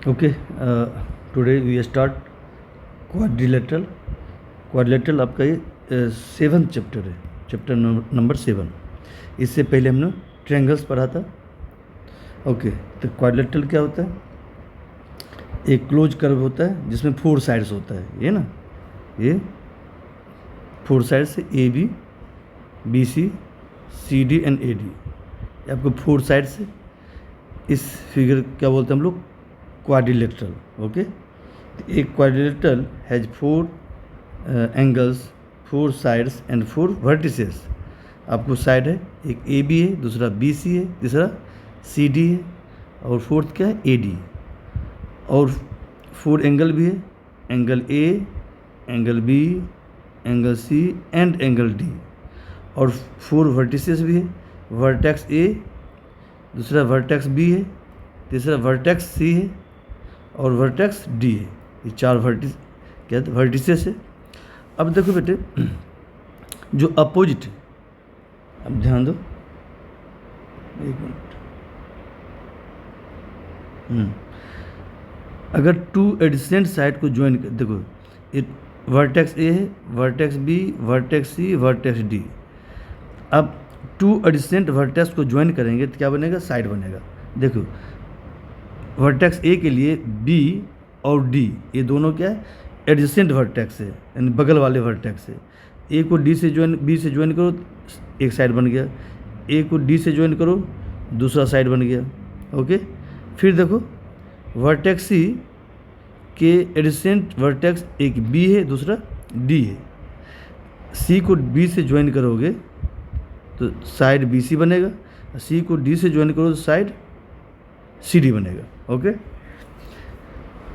Okay, today we start quadrilateral. Quadrilateral आपका ये 7th chapter है, चैप्टर नंबर 7। इससे पहले हमने ट्रायंगल्स पढ़ा था। ओके, तो क्वाड्रिलेटरल क्या होता है? एक क्लोज कर्व होता है जिसमें 4 साइड्स होता है, ये ना, ये 4 साइड्स है, A B, B C, C D and A D. आपको 4 साइड्स है। इस फिगर क्या बोलते हैं हम लोग? क्वाड्रिलेटरल। ओके, एक quadrilateral has 4 angles, 4 sides and 4 vertices. आपको साइड है, एक ए बी है, दूसरा बी सी है, तीसरा सी डी है, और फोर्थ क्या है? A D. और 4 एंगल भी है, angle A, angle B, angle C and angle D. और 4 वर्टिसेस भी है, वर्टेक्स ए, दूसरा वर्टेक्स बी है, तीसरा वर्टेक्स सी है और वर्टेक्स डी है। ये 4 क्या वर्टिसेस है। अब देखो बेटे, जो अपोजिट है, अब ध्यान दो, एक मिनट। अगर 2 एडिसेंट साइड को ज्वाइन कर, देखो ये वर्टेक्स ए है, वर्टेक्स बी, वर्टेक्स सी, वर्टेक्स डी। अब 2 एडिसेंट वर्टेक्स को ज्वाइन करेंगे तो क्या बनेगा? साइड बनेगा। देखो, वर्टेक्स ए के लिए बी और डी, ये दोनों क्या है? एडजेसेंट वर्टेक्स है, यानी बगल वाले वर्टेक्स है। ए को डी से ज्वाइन, बी से ज्वाइन करो, एक साइड बन गया। ए को डी से ज्वाइन करो, दूसरा साइड बन गया। ओके, फिर देखो, वर्टेक्स सी के एडजेसेंट वर्टेक्स एक बी है, दूसरा डी है। सी को बी से ज्वाइन करोगे तो साइड बी सी बनेगा, सी को डी से ज्वाइन करो तो साइड सी डी बनेगा। ओके,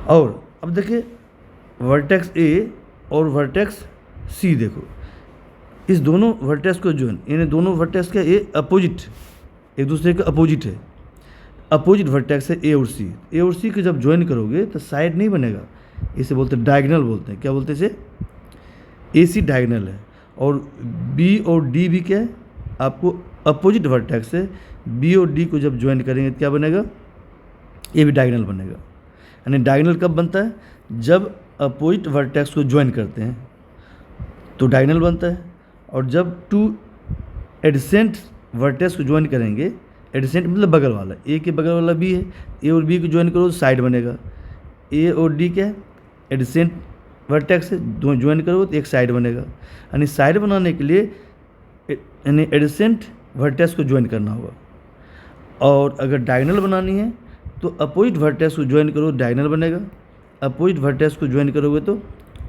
और अब देखिए वर्टेक्स ए और वर्टेक्स सी, देखो इस दोनों वर्टेक्स को ज्वाइन, यानी दोनों वर्टेक्स का ये अपोजिट, एक दूसरे का अपोजिट है। अपोजिट वर्टेक्स है ए और सी। ए और सी को जब ज्वाइन करोगे तो साइड नहीं बनेगा, इसे बोलते हैं डायगोनल बोलते हैं। क्या बोलते हैं इसे? ए सी डायगोनल है। और बी और डी भी क्या है? आपको अपोजिट वर्टेक्स है। बी और डी को जब ज्वाइन करेंगे तो क्या बनेगा? ये भी डायगोनल बनेगा। यानी डायगोनल कब बनता है? जब अपोजिट वर्टेक्स को ज्वाइन करते हैं तो डायगोनल बनता है। और जब 2 एडजेसेंट वर्टेक्स को ज्वाइन करेंगे, एडजेसेंट मतलब बगल वाला, ए के बगल वाला बी है, ए और बी को ज्वाइन करो तो साइड बनेगा। ए और डी क्या है? एडजेसेंट वर्टेक्स है, दो ज्वाइन करो तो एक साइड बनेगा। यानी साइड बनाने के लिए यानी एडजेसेंट वर्टेक्स को ज्वाइन करना होगा। और अगर डायगोनल बनानी है तो अपोजिट वर्टेक्स को ज्वाइन करो, डायगोनल बनेगा। अपोजिट वर्टेक्स को ज्वाइन करोगे तो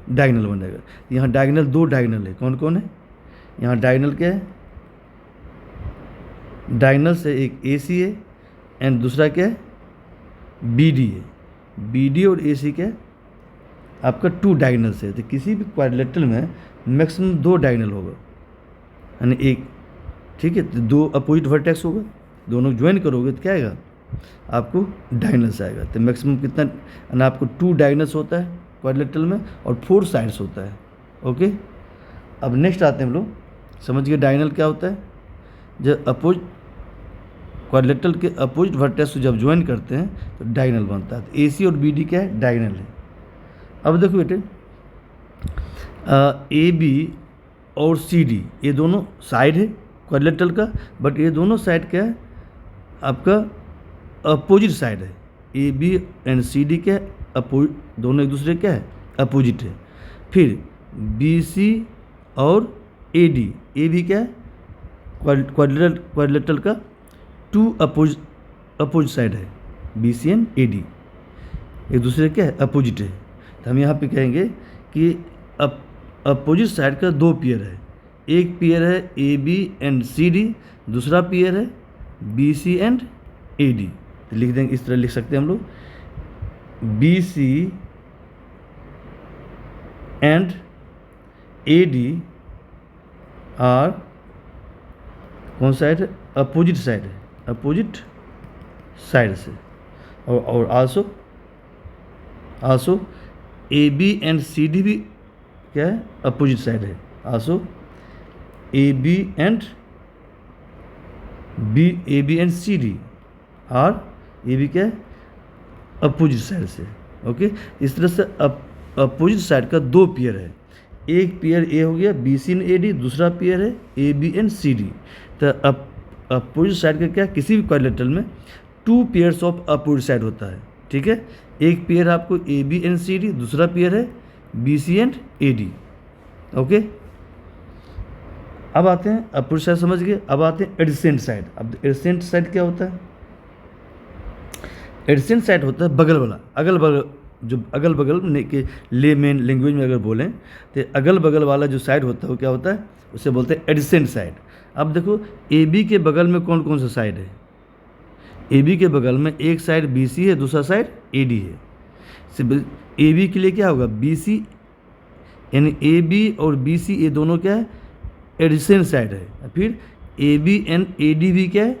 डायगोनल बनेगा। यहाँ डायगोनल 2 डायगोनल है, कौन कौन है? यहाँ डायगोनल क्या है? डायगोनल से एक ए सी है एंड दूसरा क्या है? बी डी है। बी डी और ए सी क्या है? आपका 2 डायगोनल्स है। तो किसी भी क्वाड्रिलेटरल में मैक्सिमम 2 डायगोनल होगा, यानी एक, ठीक है, तो 2 अपोजिट वर्टेक्स होगा, दोनों ज्वाइन करोगे तो क्या आएगा? आपको डायगोनल्स आएगा। तो मैक्सिमम कितना? यानी आपको 2 डायगोनल्स होता है क्वाड्रिलेटरल में और 4 साइड्स होता है। ओके, अब नेक्स्ट आते हैं हम लोग, समझ गए डायगोनल क्या होता है? जब अपोजिट क्वाड्रिलेटरल के अपोजिट वर्टेक्स को जब ज्वाइन करते हैं तो डायगोनल बनता है। तो ए सी और बी डी क्या है? डायगोनल है। अब देखो बेटे, ए बी और सी डी ये दोनों साइड है क्वाड्रिलेटरल का, बट ये दोनों साइड क्या है? आपका अपोजिट साइड है। A B and C D क्या है? अपोजिट, दोनों एक दूसरे क्या है? अपोजिट है। फिर बी सी और ए डी, ए बी क्या है? क्वाड्रिलेटरल का 2 अपोजिट साइड है, B C and A D एक दूसरे क्या है? अपोजिट है। तो हम यहाँ पे कहेंगे कि अपोजिट साइड का 2 पेयर है। एक पेयर है A B and C D, दूसरा पेयर है B C and A D. तो लिख देंगे, इस तरह लिख सकते हैं हम लोग, B C and A D are कौन साइड है? अपोजिट साइड है, अपोजिट साइड से। और also A B and C D भी क्या है? अपोजिट साइड है। Also A B and C D are, ये भी क्या है? अपोजिट साइड से। ओके, इस तरह से अपोजिट साइड का दो पेयर है, एक पेयर ए हो गया B C and A D, दूसरा पेयर है A B and C D. तो अपोजिट साइड का क्या, किसी भी क्वाड्रिलेटरल में two pairs of opposite side होता है। ठीक है, एक पेयर आपको A B and C D, दूसरा पेयर है B C and A D. Okay, अब आते हैं अपोजिट साइड समझ गए। अब आते हैं एडजेसेंट साइड। अब एडजेसेंट साइड क्या होता है? एडजेसेंट साइड होता है बगल वाला, अगल बगल, जो अगल बगल के लेमेन लैंग्वेज में अगर बोलें तो अगल बगल वाला जो साइड होता है वो क्या होता है, उसे बोलते हैं एडजेसेंट साइड। अब देखो ए बी के बगल में कौन कौन सा साइड है? ए बी के बगल में एक साइड बी सी है, दूसरा साइड ए डी है। ए बी के लिए क्या होगा, बी सी, यानी ए बी और बी सी ये दोनों क्या है, एडजेसेंट साइड है। फिर A B and A D भी क्या है,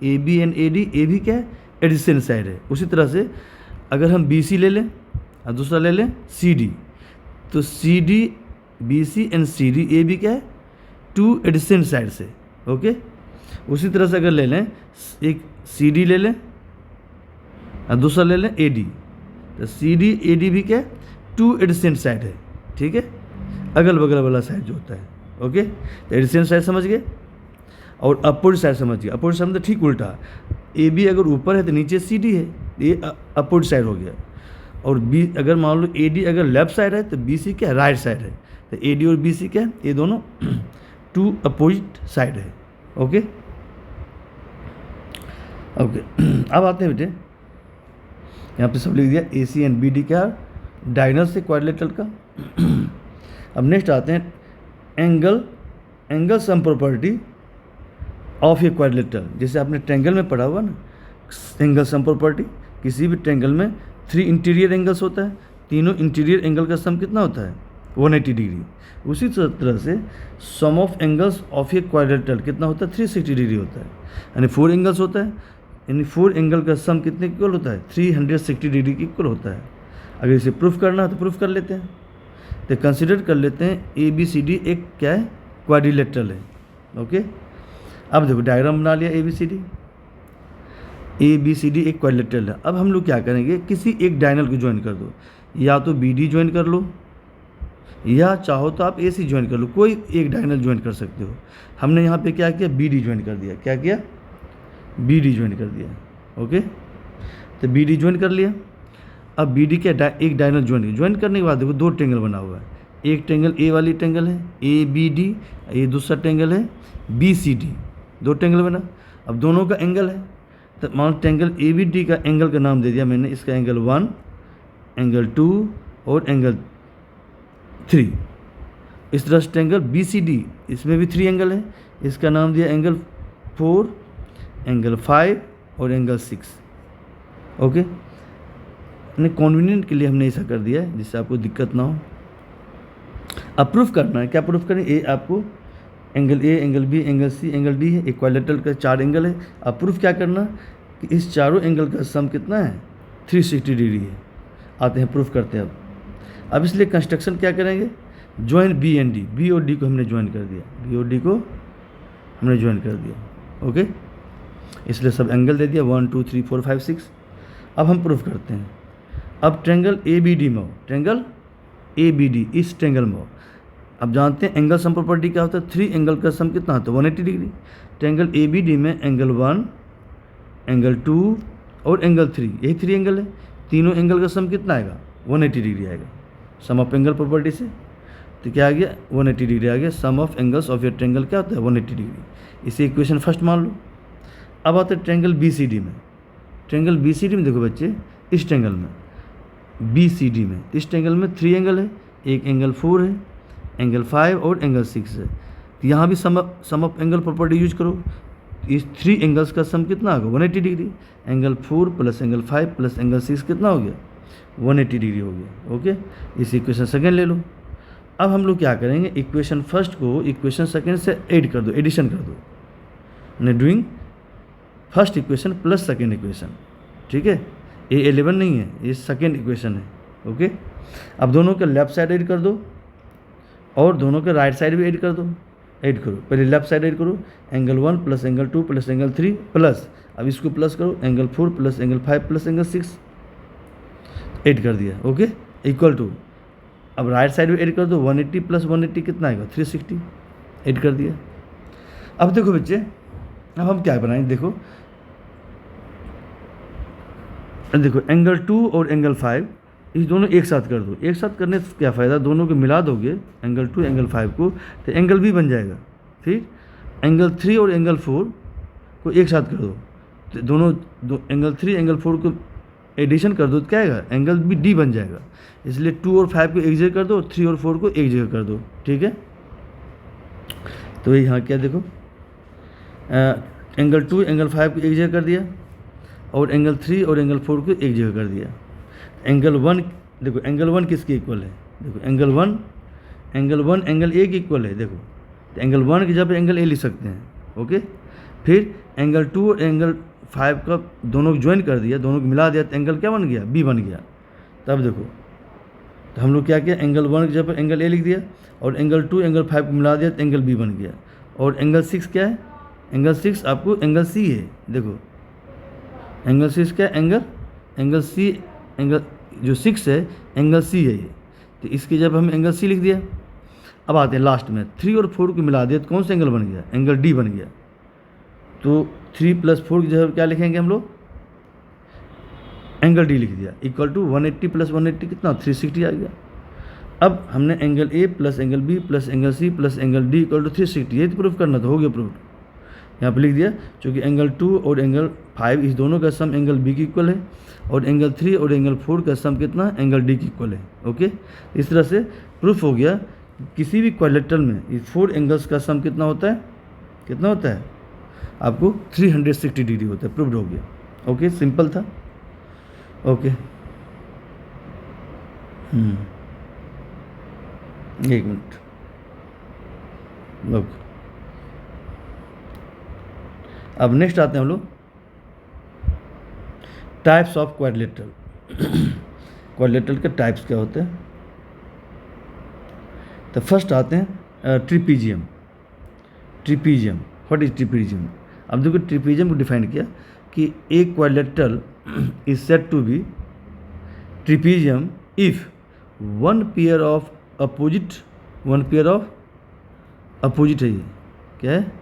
A B and A D, A भी क्या है, एडजेसेंट साइड है। उसी तरह से अगर हम बी सी ले लें और दूसरा ले लें सी डी, तो C D, B C and C D, A भी क्या है, टू एडजेसेंट साइड से। ओके, उसी तरह से अगर ले लें एक सी डी ले लें और दूसरा ले लें ए डी, तो सी डी ए डी भी क्या है, टू एडजेसेंट साइड है। ठीक है, अगल बगल वाला साइड जो होता है। ओके, तो एडजेसेंट साइड समझ गए। और अपोजिट साइड समझ गए। अपोजिट साइड मतलब ठीक उल्टा, ए बी अगर ऊपर है तो नीचे सी डी है, ये अपोजिट साइड हो गया। और बी अगर मान लो ए डी अगर लेफ्ट साइड है तो बी सी क्या है, राइट साइड है। तो ए डी और बी सी क्या है, ये दोनों टू अपोजिट साइड है। ओके ओके, अब आते हैं बेटे, यहाँ पे सब लिख दिया ए सी एंड बी डी क्या डायगोनल से क्वाड्रिलेटरल का। अब नेक्स्ट आते हैं angle sum property of a quadrilateral. जैसे आपने ट्रायंगल में पढ़ा हुआ ना, एंगल सम प्रॉपर्टी, किसी भी ट्रायंगल में 3 इंटीरियर एंगल्स होता है, तीनों इंटीरियर एंगल का सम कितना होता है, 180 डिग्री। उसी तरह से sum of angles of a quadrilateral कितना होता है, 360 डिग्री होता है। यानी 4 एंगल्स होता है, यानी 4 एंगल का सम कितने इक्वल होता है, 360 डिग्री की इक्वल होता है। अगर इसे प्रूफ करना है तो प्रूफ कर लेते हैं। तो कंसिडर कर लेते हैं ए बी सी डी एक क्या है, क्वाड्रिलेटरल है। ओके, अब देखो डायग्राम बना लिया ए बी सी डी एक क्वाड्रिलेटरल है। अब हम लोग क्या करेंगे, किसी एक डायगोनल को ज्वाइन कर दो, या तो बी डी ज्वाइन कर लो या चाहो तो आप ए सी ज्वाइन कर लो, कोई एक डायगोनल ज्वाइन कर सकते हो। हमने यहाँ पे क्या किया, बी डी ज्वाइन कर दिया। क्या किया, बी डी ज्वाइन कर दिया। ओके, तो बी डी ज्वाइन कर लिया। अब बी डी क्या एक डायगोनल ज्वाइन करने के बाद देखो 2 ट्रायंगल बना हुआ है। एक ट्रायंगल ए वाली ट्रायंगल है ए बी डी, ये दूसरा ट्रायंगल है बी सी डी, 2 ट्रायंगल बना। अब दोनों का एंगल है, तो मान ट्रायंगल ए बी डी का एंगल का नाम दे दिया मैंने, इसका एंगल 1, एंगल 2 और एंगल 3। इस तरह से ट्रायंगल बी सी डी, इसमें भी 3 एंगल है, इसका नाम दिया एंगल 4, एंगल 5 और एंगल 6। ओके, यानी कॉन्वीनियंट के लिए हमने ऐसा कर दिया है जिससे आपको दिक्कत ना हो। अब प्रूफ करना है, क्या प्रूफ करें, ए आपको angle A, angle B, angle C, angle D है, एक क्वाड्रिलेटरल का 4 एंगल है। अब प्रूफ क्या करना कि इस चारों एंगल का सम कितना है, 360 डिग्री है। आते हैं प्रूफ करते हैं। अब इसलिए कंस्ट्रक्शन क्या करेंगे, join B and D, B और डी को हमने ज्वाइन कर दिया, बी और डी को हमने ज्वाइन कर दिया। ओके, इसलिए सब एंगल दे दिया 1 2 3 4 5 6। अब हम प्रूफ करते हैं। अब ट्रायंगल ए बी डी में हो, ट्रायंगल ए बी डी इस ट्रायंगल में हो। अब जानते हैं एंगल सम प्रॉपर्टी क्या होता है, 3 एंगल का सम कितना होता है, 180 degree. Triangle A B D में एंगल 1, एंगल 2 और एंगल 3, यही 3 एंगल है। तीनों एंगल का सम कितना आएगा, 180 डिग्री आएगा सम ऑफ एंगल प्रॉपर्टी से। तो क्या आ गया, 180 डिग्री आ गया। Sum of angles of a triangle क्या होता है, 180 डिग्री। इसे इक्वेशन फर्स्ट मान लो। अब आते हैं ट्रायंगल बी सी डी में। ट्रायंगल बी सी डी में देखो बच्चे, इस ट्रायंगल में बी सी डी में, इस ट्रायंगल में 3 एंगल है, एक एंगल 4 है, एंगल 5 और एंगल 6 है। तो यहाँ भी सम ऑफ एंगल प्रॉपर्टी यूज करो। इस 3 एंगल्स का सम कितना होगा, 180 degree. Angle 4 plus angle 5 plus angle 6 कितना हो गया, 180 डिग्री हो गया। ओके, इस इक्वेशन सेकेंड ले लो। अब हम लोग क्या करेंगे, इक्वेशन फर्स्ट को इक्वेशन सेकेंड से ऐड कर दो, एडिशन कर दो। Doing first equation plus second equation. ठीक है, ये 11 नहीं है, ये सेकेंड इक्वेशन है। ओके, अब दोनों के लेफ्ट साइड ऐड कर दो और दोनों के राइट साइड भी ऐड कर दो। ऐड करो, पहले लेफ्ट साइड ऐड करो, angle 1 plus angle 2 plus angle 3 plus, अब इसको प्लस करो, angle 4 plus angle 5 plus angle 6। Add कर दिया, ओके, इक्वल टू, अब राइट साइड में ऐड कर दो, 180 प्लस 180 कितना आएगा, 360, ऐड कर दिया। अब देखो बच्चे, अब हम क्या बनाएंगे, देखो एंगल 2 और एंगल 5 इस दोनों एक साथ कर दो। एक साथ करने से क्या फ़ायदा, दोनों को मिला दोगे एंगल 2 एंगल 5 को, तो एंगल भी बन जाएगा। फिर एंगल 3 और एंगल 4 को एक साथ कर दो, तो दोनों एंगल 3 एंगल 4 को एडिशन कर दो, तो क्या आएगा, एंगल भी डी बन जाएगा। इसलिए 2 और 5 को एक जगह कर दो, 3 और 4 को एक जगह कर दो, ठीक है। तो यहाँ क्या देखो, एंगल 2 एंगल 5 को एक जगह कर दिया, और एंगल 3 और एंगल 4 को एक जगह कर दिया। एंगल 1 देखो, एंगल 1 किसके इक्वल है, देखो एंगल 1 एंगल ए के इक्वल है, देखो, तो एंगल 1 की जगह पे एंगल ए लिख सकते हैं, ओके। फिर एंगल 2 और एंगल 5 का दोनों को ज्वाइन कर दिया, दोनों को मिला दिया, तो एंगल क्या बन गया, बी बन गया। तब देखो, तो हम लोग क्या किया, एंगल 1 की जगह पर एंगल ए लिख दिया, और एंगल 2 एंगल 5 को मिला दिया, तो एंगल बी बन गया। और एंगल 6 क्या है, एंगल 6 आपको एंगल सी है, देखो एंगल 6 क्या है, एंगल सी, एंगल जो 6 है एंगल सी है ये, तो इसकी जब हम एंगल सी लिख दिया। अब आते हैं लास्ट में, 3 और 4 को मिला दिया, तो कौन सा एंगल बन गया, एंगल डी बन गया। तो 3 + 4 की जगह क्या लिखेंगे हम लोग, एंगल डी लिख दिया, इक्वल टू 180 + 180 कितना, 360 आ गया। अब हमने angle A plus angle B plus angle C plus angle D equal to 360, ये तो प्रूफ करना था, हो गया प्रूफ। यहाँ पे लिख दिया, क्योंकि एंगल 2 और एंगल 5 इस दोनों का सम एंगल बी की इक्वल है, और एंगल 3 और एंगल 4 का सम कितना, एंगल डी की इक्वल है, ओके। इस तरह से प्रूफ हो गया, किसी भी क्वाड्रिलेटरल में इस 4 एंगल्स का सम कितना होता है, कितना होता है, आपको 360 डिग्री होता है, प्रूव्ड हो गया, ओके, सिंपल था, ओके। एक मिनट, ओके। अब नेक्स्ट आते हैं हम लोग टाइप्स ऑफ क्वाड्रिलेटरल। क्वाड्रिलेटरल के टाइप्स क्या होते हैं, तो फर्स्ट आते हैं ट्रिपीजियम। What is trapezium. अब देखो, ट्रिपीजियम को डिफाइन किया कि एक quadrilateral is said to be trapezium if one pair of opposite है, ये क्या है,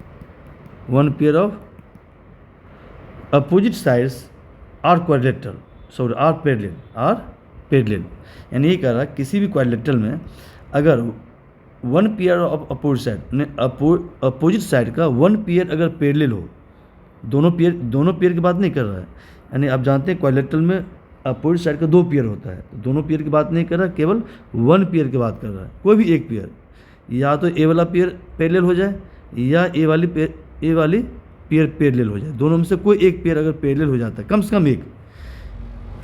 one pair of opposite sides are quadrilateral, sorry are parallel. यानी ये कह रहा है, किसी भी क्वाड्रिलेटरल में अगर one pair of opposite side, opposite side का वन पेयर अगर पैरेलल हो, दोनों पेयर की बात नहीं कर रहा है, यानी आप जानते हैं क्वाड्रिलेटरल में अपोजिट साइड का 2 पेयर होता है, तो दोनों पेयर की बात नहीं कर रहा, केवल 1 पेयर की बात कर रहा है। कोई भी एक पेयर, या तो ए वाला पेयर पैरेलल हो जाए, या ए वाली पेयर पैरेलल हो जाए, दोनों में से कोई एक पेयर अगर पैरेलल हो जाता है, कम से कम एक,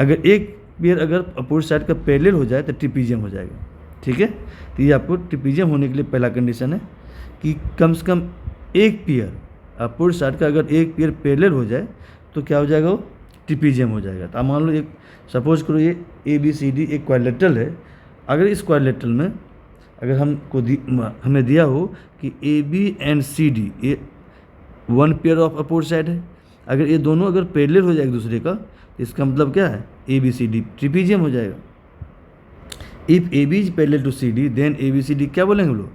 अगर एक पेयर अगर अपोजिट साइड का पैरेलल हो जाए तो ट्रिपीजियम हो जाएगा, ठीक है। तो ये आपको ट्रिपीजियम होने के लिए पहला कंडीशन है कि कम से कम एक पेयर अपोजिट साइड का अगर एक पेयर पैरेलल हो जाए तो क्या हो जाएगा, वो ट्रिपीजियम हो जाएगा। तो आप मान लो, एक सपोज करो ये ABCD एक क्वाड्रिलेटरल है, अगर इस क्वाड्रिलेटरल में अगर हमें दिया हो कि AB एंड CD ये one pair of opposite side है, अगर ये दोनों अगर पैरेलल हो जाए एक दूसरे का, तो इसका मतलब क्या है, ABCD ट्रिपीजियम हो जाएगा। If AB is parallel to CD then ABCD क्या बोलेंगे हम लोग,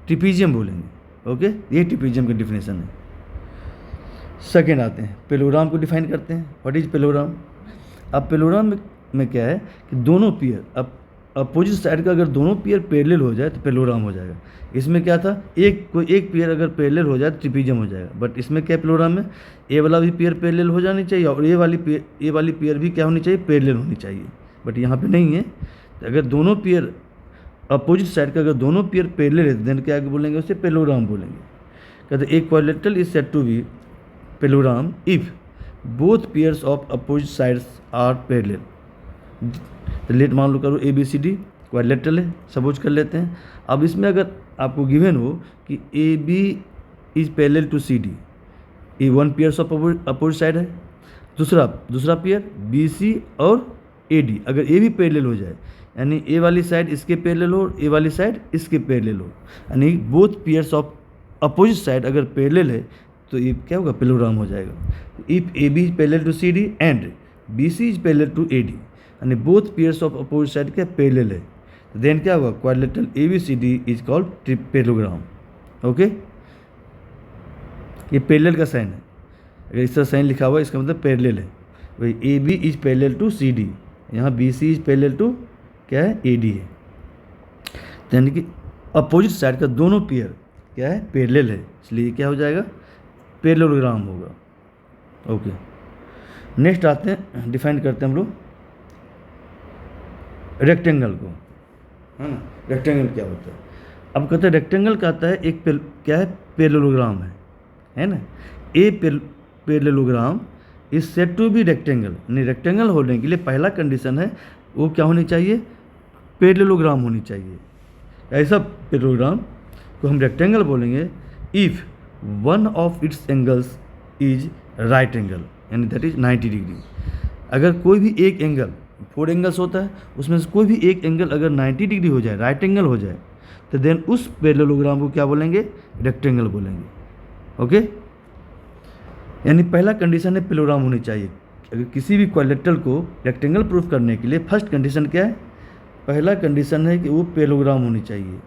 ट्रिपीजियम बोलेंगे, ओके। ये ट्रिपीजियम का डिफिनेशन है। सेकेंड आते हैं, पेलोग्राम को डिफाइन करते हैं। What is parallelogram. अब पेलोग्राम में क्या है कि दोनों पेयर, अब अपोजिट साइड का अगर दोनों पेयर पैरेलल हो जाए तो पेलोग्राम हो जाएगा। इसमें क्या था, कोई एक पेयर अगर पैरेलल हो जाए तो ट्रिपीजियम हो जाएगा। बट इसमें क्या पेलोग्राम में ए वाला भी पेयर पैरेलल हो जानी चाहिए, और ए वाली पेयर भी क्या होनी चाहिए, पैरेलल होनी चाहिए। बट यहाँ पे नहीं है। तो अगर दोनों पेयर अपोजिट साइड का अगर दोनों पेयर पैरेलल है, देन क्या बोलेंगे, उसे पेलोग्राम बोलेंगे। कहते एक quadrilateral is said to be parallelogram if both pairs of opposite sides are parallel. Let मान लो करो ABCD क्वाड्रिलेटरल है, सपोज कर लेते हैं। अब इसमें अगर आपको गिवन हो कि AB is parallel to CD, ये one pairs of opposite side है। दूसरा पेयर BC और AD, अगर ए भी पैरेलल हो जाए, यानी ए वाली साइड इसके पैरेलल हो, ए वाली साइड इसके पैरेलल हो, यानी both pairs of opposite side अगर पैरेलल है तो ये क्या होगा, पेलोग्राम हो जाएगा। If AB is parallel to CD and BC is parallel to AD, यानी both pairs of opposite side क्या पैरेलल है, देन क्या हुआ, quadrilateral ABCD is called parallelogram. Okay, ये पैरेलल का साइन है, अगर इस तरह साइन लिखा हुआ है इसका मतलब पैरेलल है। वही AB is parallel to CD, यहाँ BC इज पैरेलल टू क्या है, AD है, यानी कि अपोजिट साइड का दोनों पेयर क्या है, पैरेलल है, इसलिए क्या हो जाएगा, पैरेललोग्राम होगा। ओके, नेक्स्ट आते हैं, डिफाइन करते हैं हम लोग रेक्टेंगल को, है ना। रेक्टेंगल क्या होता है, अब कहते हैं रेक्टेंगल कहता है एक क्या है, पैरेललोग्राम है ना। A parallelogram is said to be rectangle, यानी रेक्टेंगल होने के लिए पहला कंडीशन है वो क्या होनी चाहिए, पैरेललोग्राम होनी चाहिए। ऐसा पैरेललोग्राम को हम रेक्टेंगल बोलेंगे if one of its angles is right angle, यानी दैट इज 90 डिग्री। अगर कोई भी एक एंगल, 4 एंगल्स होता है, उसमें से कोई भी एक एंगल अगर 90 डिग्री हो जाए, राइट एंगल हो जाए, तो देन उस पैरेललोग्राम को क्या बोलेंगे, रेक्टेंगल बोलेंगे। ओके, यानी पहला कंडीशन है पैरेललोग्राम होनी चाहिए। अगर किसी भी क्वाड्रिलेटरल को रेक्टेंगल प्रूफ करने के लिए फर्स्ट कंडीशन क्या है, पहला कंडीशन है कि वो पैरेललोग्राम होनी चाहिए।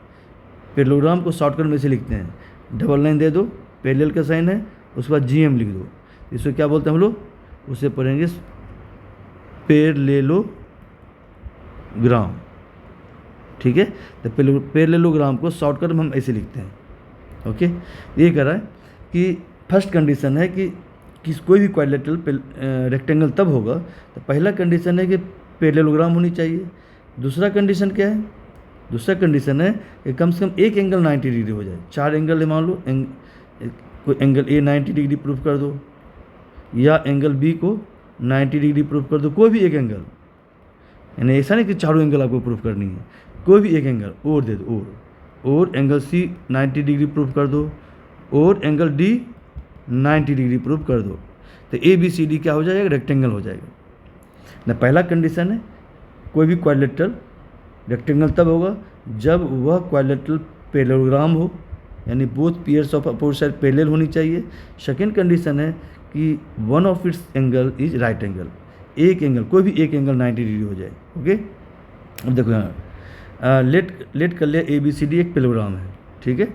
पैरेललोग्राम को शॉर्टकट में से लिखते हैं, डबल लाइन दे दो, पैरेलल का साइन है, उसके बाद GM लिख दो, इसको क्या बोलते हैं हम लोग, उसे पढ़ेंगे पैरेललोग्राम। ठीक है, तो पैरेललोग्राम को शॉर्टकट में हम ऐसे लिखते हैं। ओके, ये कह रहा है कि फर्स्ट कंडीशन है कि कोई भी क्वाड्रिलेटरल रेक्टेंगल तब होगा, तो पहला कंडीशन है कि पैरेललोग्राम होनी चाहिए। दूसरा कंडीशन क्या है, दूसरा कंडीशन है कि कम से कम एक एंगल 90 डिग्री हो जाए। 4 एंगल है मान लो, कोई एंगल A 90 डिग्री प्रूफ कर दो, या एंगल B को 90 डिग्री प्रूफ कर दो, कोई भी एक एंगल, यानी ऐसा नहीं कि चारों एंगल आपको प्रूफ करनी है, कोई भी एक एंगल और दे दो, और एंगल C 90 डिग्री प्रूफ कर दो, और एंगल D 90 डिग्री प्रूफ कर दो, तो ABCD क्या हो जाएगा, रेक्टेंगल हो जाएगा ना। पहला कंडीशन है कोई भी क्वाड्रिलेटरल रेक्टेंगल तब होगा जब वह क्वाड्रिलेटरल पैरेललोग्राम हो, यानी both pairs of opposite side parallel होनी चाहिए। सेकेंड कंडीशन है कि one of its angle is right angle, एक एंगल, कोई भी एक एंगल 90 डिग्री हो जाए। ओके, अब देखो यहाँ लेट कर लिया ABCD एक पैरेललोग्राम है, ठीक है।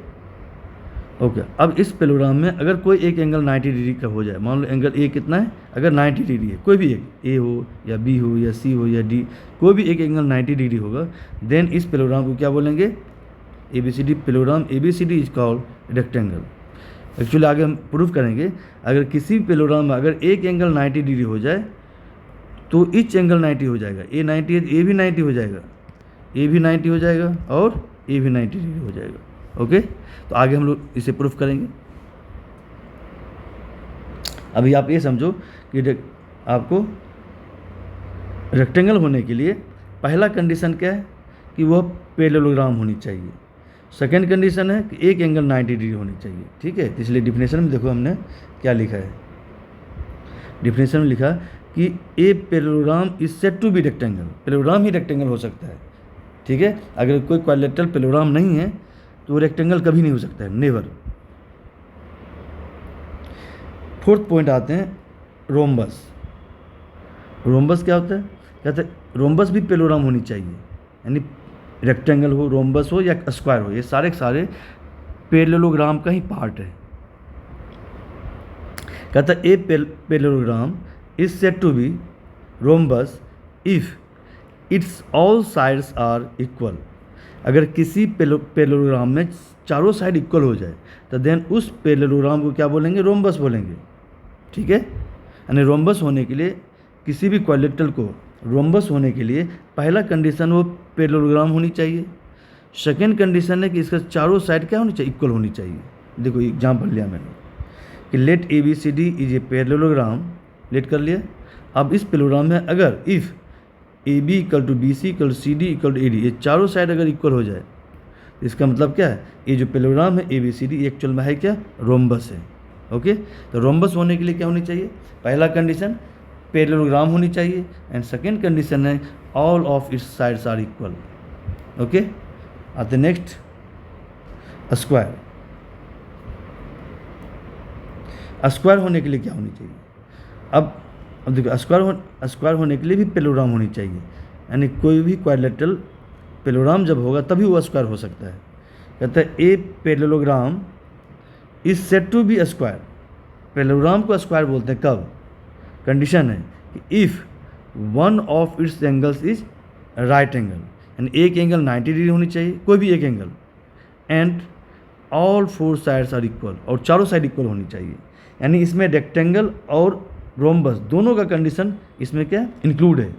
ओके, अब इस पैरेललोग्राम में अगर कोई एक एंगल 90 डिग्री का हो जाए, मान लो एंगल A कितना है, अगर 90 डिग्री है, कोई भी एक A हो या B हो या C हो या D, कोई भी एक एंगल 90 डिग्री होगा, देन इस पैरेललोग्राम को क्या बोलेंगे, ABCD parallelogram ABCD is called rectangle. Actually आगे हम प्रूफ करेंगे, अगर किसी भी पैरेललोग्राम में अगर एक एंगल 90 डिग्री हो जाए तो इच एंगल 90 हो जाएगा, A 90 है तो A भी 90 हो जाएगा, A भी 90 हो जाएगा और A भी 90 डिग्री हो जाएगा। ओके, तो आगे हम लोग इसे प्रूफ करेंगे। अभी आप ये समझो कि आपको रेक्टेंगल होने के लिए पहला कंडीशन क्या है कि वह पैरेललोग्राम होनी चाहिए। सेकेंड कंडीशन है कि एक एंगल 90 डिग्री होनी चाहिए, ठीक है। इसलिए डिफिनेशन में देखो हमने क्या लिखा है, डिफिनेशन में लिखा कि a parallelogram is said to be rectangle, parallelogram ही रेक्टेंगल हो सकता है, ठीक है। अगर कोई क्वाड्रिलेटरल पैरेललोग्राम नहीं है तो वो रेक्टेंगल कभी नहीं हो सकता है, नेवर। फोर्थ पॉइंट आते हैं रोम्बस। रोम्बस क्या होता है, कहते हैं रोम्बस भी पैरेललोग्राम होनी चाहिए, यानी रेक्टेंगल हो, रोम्बस हो या स्क्वायर हो, ये सारे के सारे पैरेललोग्राम का ही पार्ट है। कहता है a parallelogram is said to be rhombus if its all sides are equal. अगर किसी पैरेललोग्राम में चारों साइड इक्वल हो जाए तो देन उस पैरेललोग्राम को क्या बोलेंगे, रोम्बस बोलेंगे, ठीक है। यानी रोम्बस होने के लिए, किसी भी क्वाड्रिलेटरल को रोम्बस होने के लिए पहला कंडीशन वो पैरेललोग्राम होनी चाहिए। सेकेंड कंडीशन है कि इसका चारों साइड क्या होनी चाहिए, इक्वल होनी चाहिए। देखो एग्जाम्पल लिया मैंने कि let ABCD is a parallelogram, let कर लिया। अब इस पैरेललोग्राम में अगर if AB equal to BC equal to CD equal to AD, ये चारों साइड अगर इक्वल हो जाए तो इसका मतलब क्या है, ये जो पैरेललोग्राम है ABCD एक्चुअल में है क्या, रोम्बस है। ओके, तो रोम्बस होने के लिए क्या होनी चाहिए, पहला कंडीशन पैरेललोग्राम होनी चाहिए, एंड सेकेंड कंडीशन है all of its sides are equal. Okay, आते नेक्स्ट स्क्वायर। स्क्वायर होने के लिए क्या होनी चाहिए, अब अब देखो स्क्वायर होने के लिए भी पेलोग्राम होनी चाहिए, यानी कोई भी क्वाड्रिलेटरल पेलोग्राम जब होगा तभी वो स्क्वायर हो सकता है। कहता है a parallelogram is said to be square. Parallelogram को स्क्वायर बोलते हैं कब? कंडीशन है कि if one of its angles is right angle, यानी एक एंगल 90 डिग्री होनी चाहिए, कोई भी एक angle, and all four sides are equal, और चारों साइड इक्वल होनी चाहिए। यानी इसमें रेक्टेंगल और रोम्बस दोनों का कंडीशन इसमें क्या इंक्लूड है,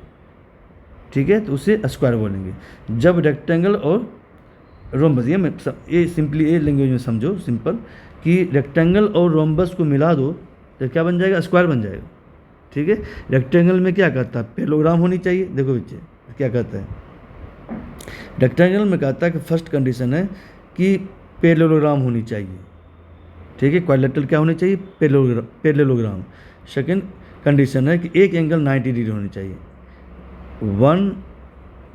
ठीक है, तो उसे स्क्वायर बोलेंगे। जब रेक्टेंगल और रोम्बस, ये सिंपली ये लैंग्वेज में समझो सिंपल, कि रेक्टेंगल और रोम्बस को मिला दो तो क्या बन जाएगा? स्क्वायर बन जाएगा, ठीक है। रेक्टेंगल में क्या कहता है? पेलोग्राम होनी चाहिए। देखो बच्चे क्या कहता है, रेक्टेंगल में कहता है कि फर्स्ट कंडीशन है कि पेलोग्राम होनी चाहिए, ठीक है। क्वाड्रिलेटरल क्या होनी चाहिए? पेलोग्राम। सेकेंड कंडीशन है कि एक एंगल 90 डिग्री होनी चाहिए,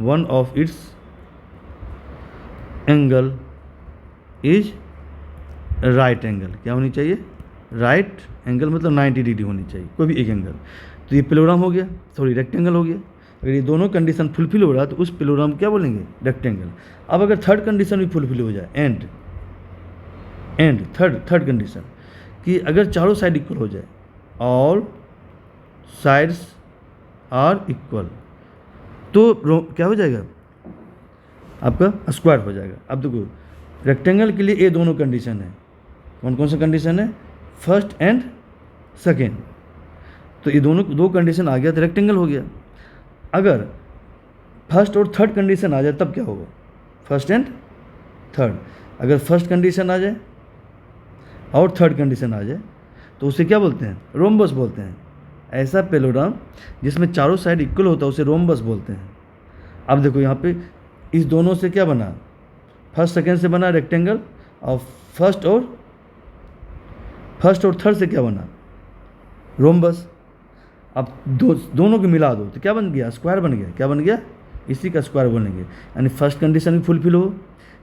one of its angle is right angle. क्या होनी चाहिए? राइट एंगल, मतलब 90 डिग्री होनी चाहिए, कोई भी एक एंगल। तो ये पेलोग्राम हो गया, सॉरी रेक्टेंगल हो गया। अगर ये दोनों कंडीशन फुलफिल हो रहा है तो उस पेलोग्राम क्या बोलेंगे? रेक्टेंगल। अब अगर थर्ड कंडीशन भी फुलफिल हो जाए, एंड थर्ड कंडीशन कि अगर चारों साइड इक्वल हो जाए, ऑल साइड्स आर इक्वल, तो क्या हो जाएगा? आपका स्क्वायर हो जाएगा। अब देखो रेक्टेंगल के लिए ये दोनों कंडीशन है, कौन कौन सा कंडीशन है? First and second. तो ये दोनों दो कंडीशन आ गया तो रेक्टेंगल हो गया। अगर फर्स्ट और थर्ड कंडीशन आ जाए तब क्या होगा? First and third. अगर फर्स्ट कंडीशन आ जाए और थर्ड कंडीशन आ जाए तो उसे क्या बोलते हैं? रोम्बस बोलते हैं। ऐसा पेलोग्राम जिसमें चारों साइड इक्वल होता है उसे रोम्बस बोलते हैं। अब देखो यहाँ पे इस दोनों से क्या बना? फर्स्ट सेकेंड से बना रेक्टेंगल, और फर्स्ट और थर्ड से क्या बना? रोम्बस। अब दोनों को मिला दो तो क्या बन गया? स्क्वायर बन गया। क्या बन गया? इसी का स्क्वायर बोलेंगे। यानी फर्स्ट कंडीशन भी फुलफिल हो,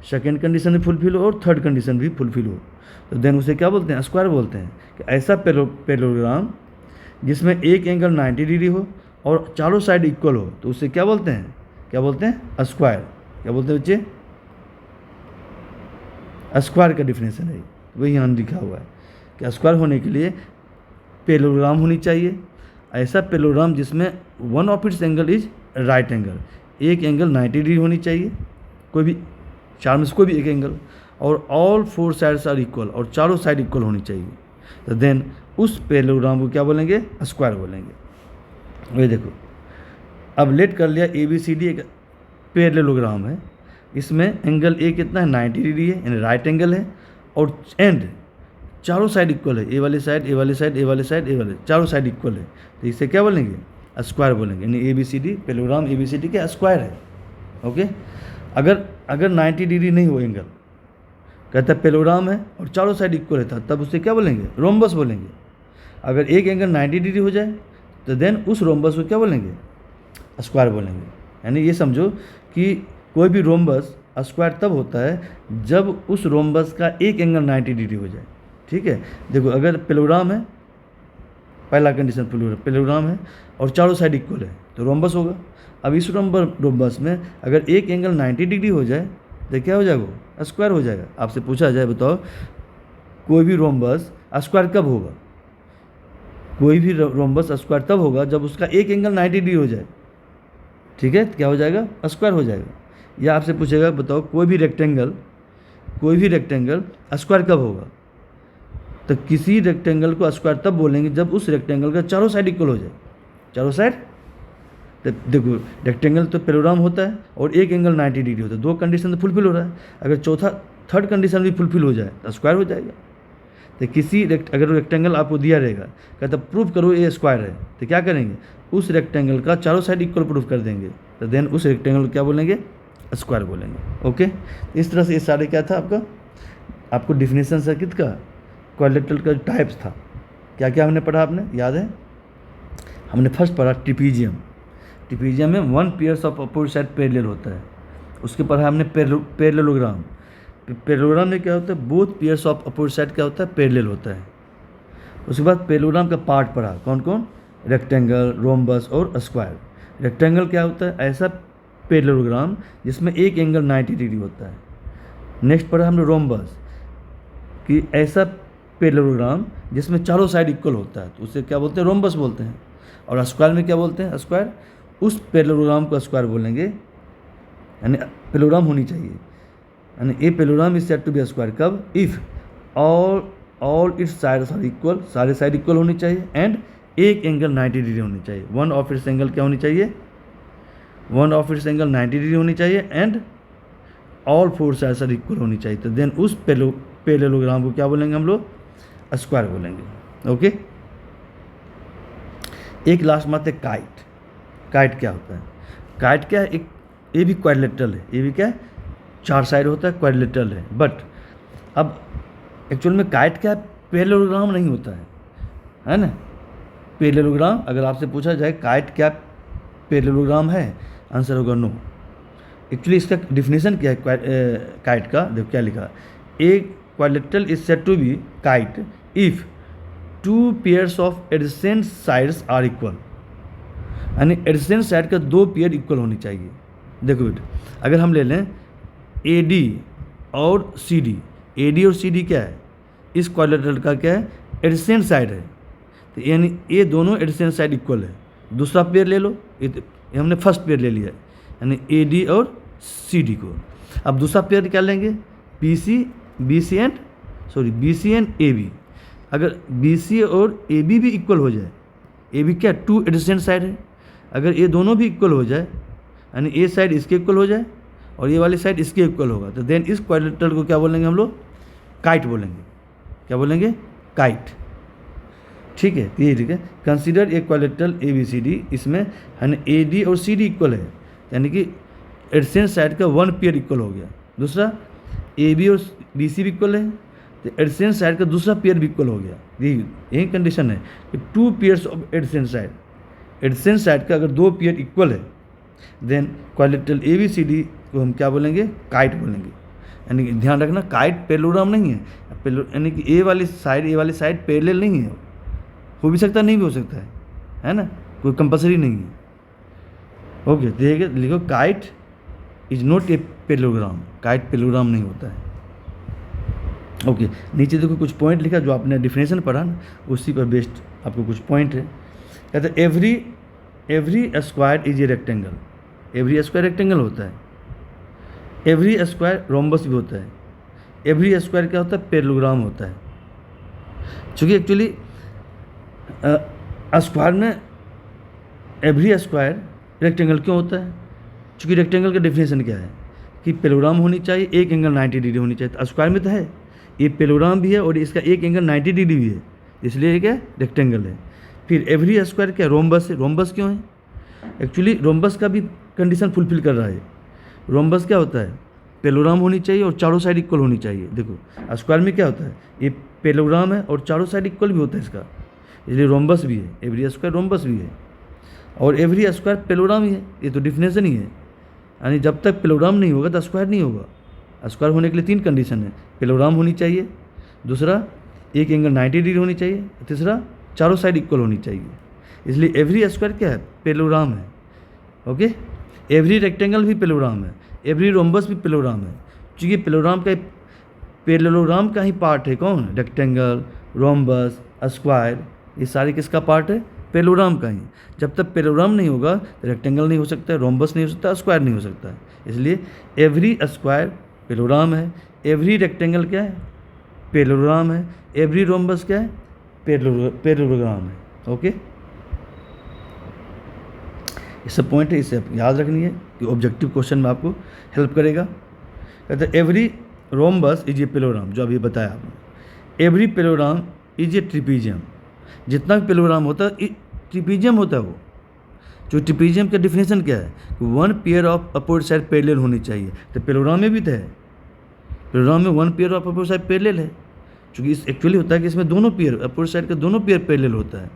सेकेंड कंडीशन भी फुलफिल हो और थर्ड कंडीशन भी फुलफिल हो, तो देन उसे क्या बोलते हैं? स्क्वायर बोलते हैं। कि ऐसा पेलोग्राम जिसमें एक एंगल 90 डिग्री हो और चारों साइड इक्वल हो तो उसे क्या बोलते हैं? क्या बोलते हैं? स्क्वायर। क्या बोलते हैं बच्चे? स्क्वायर का डिफिनेशन है वही यहाँ लिखा हुआ है कि स्क्वायर होने के लिए पेलोग्राम होनी चाहिए, ऐसा पेलोग्राम जिसमें one of its angle is right angle, एक एंगल 90 डिग्री होनी चाहिए, कोई भी चार में से कोई भी एक एंगल, और all four sides are equal, और चारों साइड इक्वल होनी चाहिए, तो देन उस पेलोग्राम को क्या बोलेंगे? स्क्वायर बोलेंगे। वही देखो अब लेट कर लिया ABCD एक पेलोग्राम है, इसमें एंगल ए कितना है? 90 डिग्री है, यानी राइट एंगल है, और एंड चारों साइड इक्वल है, ए वाली साइड, ए वाली साइड, ए वाली साइड, ए वाले, चारों साइड इक्वल है, तो इसे क्या बोलेंगे? स्क्वायर बोलेंगे। यानी ABCD पेलोग्राम ABCD के स्क्वायर है। ओके। अगर 90 डिग्री नहीं हो एंगल, कहता है पेलोग्राम है और चारों साइड इक्वल है, तब उसे क्या बोलेंगे? रोम्बस बोलेंगे। अगर एक एंगल 90 डिग्री हो जाए तो देन उस रोम्बस को क्या बोलेंगे? स्क्वायर बोलेंगे। यानी ये समझो कि कोई भी रोम्बस स्क्वायर तब होता है जब उस रोम्बस का एक एंगल 90 डिग्री हो जाए, ठीक है। देखो अगर पेलोग्राम है, पहला कंडीशन पेलोग्राम है और चारों साइड इक्वल है तो रोम्बस होगा। अब इस रोम्बस में अगर एक एंगल 90 डिग्री हो जाए तो क्या हो जाएगा? स्क्वायर हो जाएगा। आपसे पूछा जाए बताओ कोई भी रोम्बस स्क्वायर कब होगा? कोई भी रोम्बस स्क्वायर तब होगा जब उसका एक एंगल 90 डिग्री हो जाए, ठीक है। क्या हो जाएगा? स्क्वायर हो जाएगा। या आपसे पूछेगा बताओ कोई भी रेक्टेंगल स्क्वायर कब होगा? तो किसी रेक्टेंगल को स्क्वायर तब बोलेंगे जब उस रेक्टेंगल का चारों साइड इक्वल हो जाए। चारों साइड, तो देखो रेक्टेंगल तो पेलोग्राम होता है और एक एंगल 90 डिग्री होता है, दो कंडीशन तो फुलफिल हो रहा है। अगर थर्ड कंडीशन भी फुलफिल हो जाए तो स्क्वायर हो जाएगा। तो अगर रेक्टेंगल आपको दिया रहेगा, कहता प्रूफ करो ये स्क्वायर है, तो क्या करेंगे? उस रेक्टेंगल का चारों साइड इक्वल प्रूफ कर देंगे, तो देन उस रेक्टेंगल को क्या बोलेंगे? स्क्वायर बोलेंगे। ओके। इस तरह से ये सारे क्या था आपको डिफिनेशन सर्किट का, क्वाड्रिलेटरल का टाइप्स था। क्या क्या हमने पढ़ा? आपने याद है? हमने फर्स्ट पढ़ा ट्रिपीजियम में 1 pairs of opposite side parallel होता है। उसके पढ़ा हमने पैरेललोग्राम। पैरेललोग्राम में क्या होता है? Both pairs of opposite side क्या होता है? पैरेलल होता है। उसके बाद पैरेललोग्राम का पार्ट पढ़ा, कौन कौन? रेक्टेंगल, रोम्बस और स्क्वायर। रेक्टेंगल क्या होता है? ऐसा पैरेललोग्राम जिसमें एक एंगल 90 डिग्री होता है। नेक्स्ट पढ़ा हमने रोम्बस कि ऐसा पैरेललोग्राम जिसमें चारों साइड इक्वल होता है, तो उसे क्या बोलते हैं? रोम्बस बोलते हैं। और स्क्वायर में क्या बोलते हैं? स्क्वायर। उस पैरेललोग्राम को स्क्वायर बोलेंगे, यानी पैरेललोग्राम होनी चाहिए, यानी a parallelogram is said to be square कब? If all its sides are equal, सारे साइड इक्वल होनी चाहिए, एंड एक एंगल 90 डिग्री होनी चाहिए। वन ऑफ इट्स एंगल क्या होनी चाहिए? One of its angle 90 degree होनी चाहिए, and all four sides are equal होनी चाहिए। तो देन उस पैरेललोग्राम को क्या बोलेंगे हम लोग? स्क्वायर बोलेंगे। ओके। एक लास्ट बात है काइट। काइट क्या होता है? काइट क्या है? एक ये भी क्वाड्रिलेटरल है। ये भी क्या है? चार साइड होता है, क्वाड्रिलेटरल है। बट अब एक्चुअल में काइट क्या है? पैरेललोग्राम नहीं होता है ना? पैरेललोग्राम अगर आपसे पूछा जाए काइट क्या पैरेललोग्राम है, आंसर होगा नो। एक्चुअली इसका डिफिनेशन क्या है काइट का? देखो क्या लिखा, a quadrilateral is said to be kite if two pairs of adjacent sides are equal, यानी एडजेसेंट साइड का दो पेयर इक्वल होनी चाहिए। देखो बेटा, अगर हम ले लें ए डी और सी डी, ए डी और सी डी क्या है? इस क्वाड्रिलेटरल का क्या है? एडजेसेंट साइड है। तो यानी ये दोनों एडजेसेंट साइड इक्वल है। दूसरा पेयर ले लो, ये हमने फर्स्ट पेयर ले लिया, यानी ए डी और सी डी को। अब दूसरा पेयर क्या लेंगे? B C and A B. अगर बी सी और ए बी भी इक्वल हो जाए, ए बी क्या? टू एडजेसेंट साइड है। अगर ये दोनों भी इक्वल हो जाए, यानी ये साइड इसके इक्वल हो जाए और ये वाली साइड इसके इक्वल होगा, तो देन इस क्वाड्रिलेटरल को क्या बोलेंगे हम लोग? काइट बोलेंगे। क्या बोलेंगे? काइट। ठीक है, तो ये ठीक है। Consider a quadrilateral A B C D, इसमें यानी ए डी और सी डी इक्वल है, यानी कि एडजेसेंट साइड का वन पेयर इक्वल हो गया। दूसरा ए बी और बी सी भी इक्वल है, तो एडजेसेंट साइड का दूसरा पेयर भी इक्वल हो गया। यही कंडीशन है कि two pairs of adjacent side, adjacent side का अगर दो पेयर इक्वल है, then quadrilateral A B C D को हम क्या बोलेंगे? काइट बोलेंगे। यानी कि ध्यान रखना, काइट पैरेललोग्राम नहीं है, यानी कि ए वाली साइड पैरेलल नहीं है। हो भी सकता है, नहीं भी हो सकता है ना? कोई कंपलसरी नहीं है। ओके, देखिए लिखो kite is not a parallelogram. Kite parallelogram नहीं होता है। ओके, नीचे देखो कुछ पॉइंट लिखा जो आपने डिफिनेशन पढ़ा ना, उसी पर बेस्ड आपको कुछ पॉइंट है। कहते हैं every square is a rectangle. Every square rectangle होता है। एवरी स्क्वायर रोम्बस भी होता है। एवरी स्क्वायर क्या होता है? पैरेललोग्राम होता है। चूँकि एक्चुअली स्क्वायर में एवरी स्क्वायर रेक्टेंगल क्यों होता है? चूँकि रेक्टेंगल का डिफिनेशन क्या है कि पैरेललोग्राम होनी चाहिए, एक एंगल 90 डिग्री होनी चाहिए। तो स्क्वायर में तो है, ये पैरेललोग्राम भी है और इसका एक एंगल 90 डिग्री भी है, इसलिए ये क्या रेक्टेंगल है। फिर एवरी स्क्वायर क्या? रोम्बस है। रोम्बस क्यों है? एक्चुअली रोम्बस का भी कंडीशन फुलफिल कर रहा है। रोम्बस क्या होता है? पैरेललोग्राम होनी चाहिए और चारों साइड इक्वल होनी चाहिए। देखो स्क्वायर में क्या होता है? ये पैरेललोग्राम है और चारों साइड इक्वल भी होता है इसका, इसलिए रोम्बस भी है। एवरी स्क्वायर रोम्बस भी है और एवरी स्क्वायर पैरेललोग्राम ही है। ये तो डिफिनेशन ही है, यानी जब तक पैरेललोग्राम नहीं होगा तो स्क्वायर नहीं होगा। स्क्वायर होने के लिए तीन कंडीशन है, पैरेललोग्राम होनी चाहिए, दूसरा एक एंगल 90 डिग्री होनी चाहिए, तीसरा चारों साइड इक्वल होनी चाहिए। इसलिए एवरी स्क्वायर क्या है? पैरेललोग्राम है। ओके, एवरी रेक्टेंगल भी पैरेललोग्राम है, एवरी रोम्बस भी पैरेललोग्राम है। क्योंकि पैरेललोग्राम का ही पार्ट है कौन? रेक्टेंगल, रोम्बस, स्क्वायर, ये सारे किसका पार्ट है? पैरेललोग्राम का ही। जब तक पैरेललोग्राम नहीं होगा तो रेक्टेंगल नहीं हो सकता, रोम्बस नहीं हो सकता, स्क्वायर नहीं हो सकता। इसलिए एवरी स्क्वायर पैरेललोग्राम है, एवरी रेक्टेंगल क्या है? पैरेललोग्राम है, एवरी रोम्बस क्या है? पैरेललोग्राम है। ओके, ये सब पॉइंट है, इसे आप याद रखनी है कि ऑब्जेक्टिव क्वेश्चन में आपको हेल्प करेगा। कहते हैं every rhombus is a parallelogram, जो अभी बताया आपने। Every parallelogram is a trapezium. जितना भी पैरेललोग्राम होता है ट्रिपीजियम होता है वो। जो ट्रिपीजियम का डिफिनेशन क्या है? One pair of opposite side parallel होनी चाहिए। तो पैरेललोग्राम में भी तो है, पैरेललोग्राम में one pair of opposite side parallel है। क्योंकि इस एक्चुअली होता है कि इसमें दोनों पेयर अपोजिट साइड का दोनों पेयर पैरेलल होता है,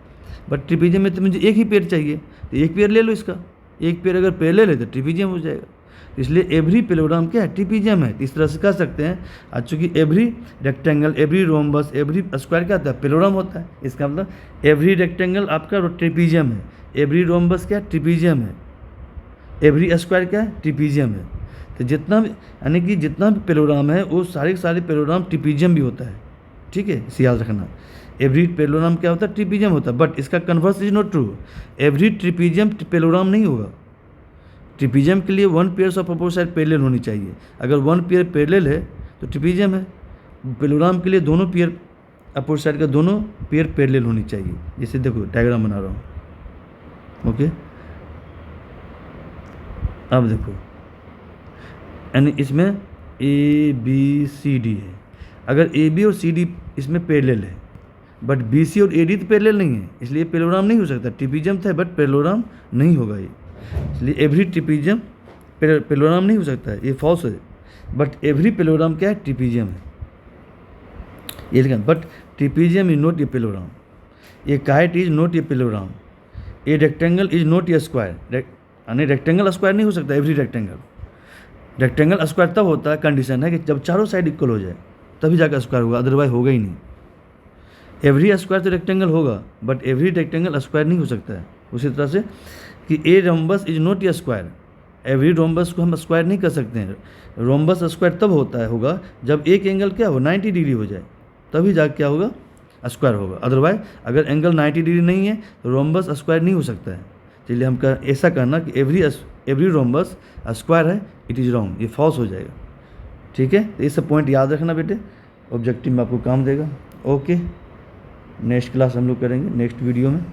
बट ट्रिपीजियम में तो मुझे एक ही पेयर चाहिए, तो एक पेयर ले लो इसका। एक पेयर अगर पैरेलल है तो ट्रिपीजियम हो जाएगा। इसलिए एवरी पेलोग्राम क्या है, ट्रिपीजियम है। इस तरह से कह सकते हैं। आज चूँकि every rectangle, every rhombus, every square क्या होता है, पेलोग्राम होता है। इसका मतलब एवरी रेक्टेंगल आपका ट्रिपीजियम है, एवरी रोम्बस क्या ट्रिपीजियम है, एवरी स्क्वायर क्या है, ट्रिपीजियम है। तो जितना भी, यानी कि जितना भी पेलोग्राम है वो सारे पेलोग्राम ट्रिपीजियम भी होता है। ठीक है, इसे याद रखना। एवरी पेलोग्राम क्या होता है, ट्रिपीजियम होता है। बट इसका converse is not true. Every trapezium parallelogram नहीं होगा। ट्रिपीजियम के लिए 1 pair of opposite side parallel होनी चाहिए। अगर 1 पेयर पैरेलल है तो ट्रिपीजियम है। पेलोग्राम के लिए दोनों पेयर अपोजिट साइड का दोनों पेयर पैरेलल होनी चाहिए। जैसे देखो डायग्राम बना रहा हूँ। ओके, अब देखो, यानी इसमें ए बी सी डी है। अगर ए बी और सी डी इसमें पैरेलल है, बट बी सी और ए डी तो पैरेलल नहीं है, इसलिए पेलोग्राम नहीं हो सकता। ट्रिपीजियम था बट पेलोग्राम नहीं होगा ये, इसलिए एवरी ट्रिपीजियम पेलोग्राम नहीं हो सकता है, ये फॉल्स है। बट एवरी पेलोग्राम क्या है, ट्रिपीजियम है। ये लिखा, but trapezium is not a parallelogram, a kite is not a parallelogram, a rectangle is not a square. यानी रेक्टेंगल स्क्वायर नहीं हो सकता। एवरी रेक्टेंगल स्क्वायर तब होता है, कंडीशन है कि जब चारों साइड इक्वल हो जाए तभी जाकर स्क्वायर होगा, अदरवाइज होगा ही नहीं। एवरी स्क्वायर तो रेक्टेंगल होगा, बट एवरी रेक्टेंगल स्क्वायर नहीं हो सकता है। उसी तरह से कि a rhombus is not a square, every rhombus को हम स्क्वायर नहीं कर सकते हैं। रोम्बस स्क्वायर तब होगा जब एक एंगल क्या हो, 90 डिग्री हो जाए, तभी जाकर क्या होगा, स्क्वायर होगा। अदरवाइज अगर एंगल 90 डिग्री नहीं है तो रोम्बस स्क्वायर नहीं हो सकता है। इसलिए हम ऐसा करना कि एवरी रोम्बस स्क्वायर है, इट इज़ रॉन्ग, ये फॉल्स हो जाएगा। ठीक है, तो ये सब पॉइंट याद रखना बेटे, ऑब्जेक्टिव में आपको काम देगा। ओके, नेक्स्ट क्लास हम लोग करेंगे नेक्स्ट वीडियो में।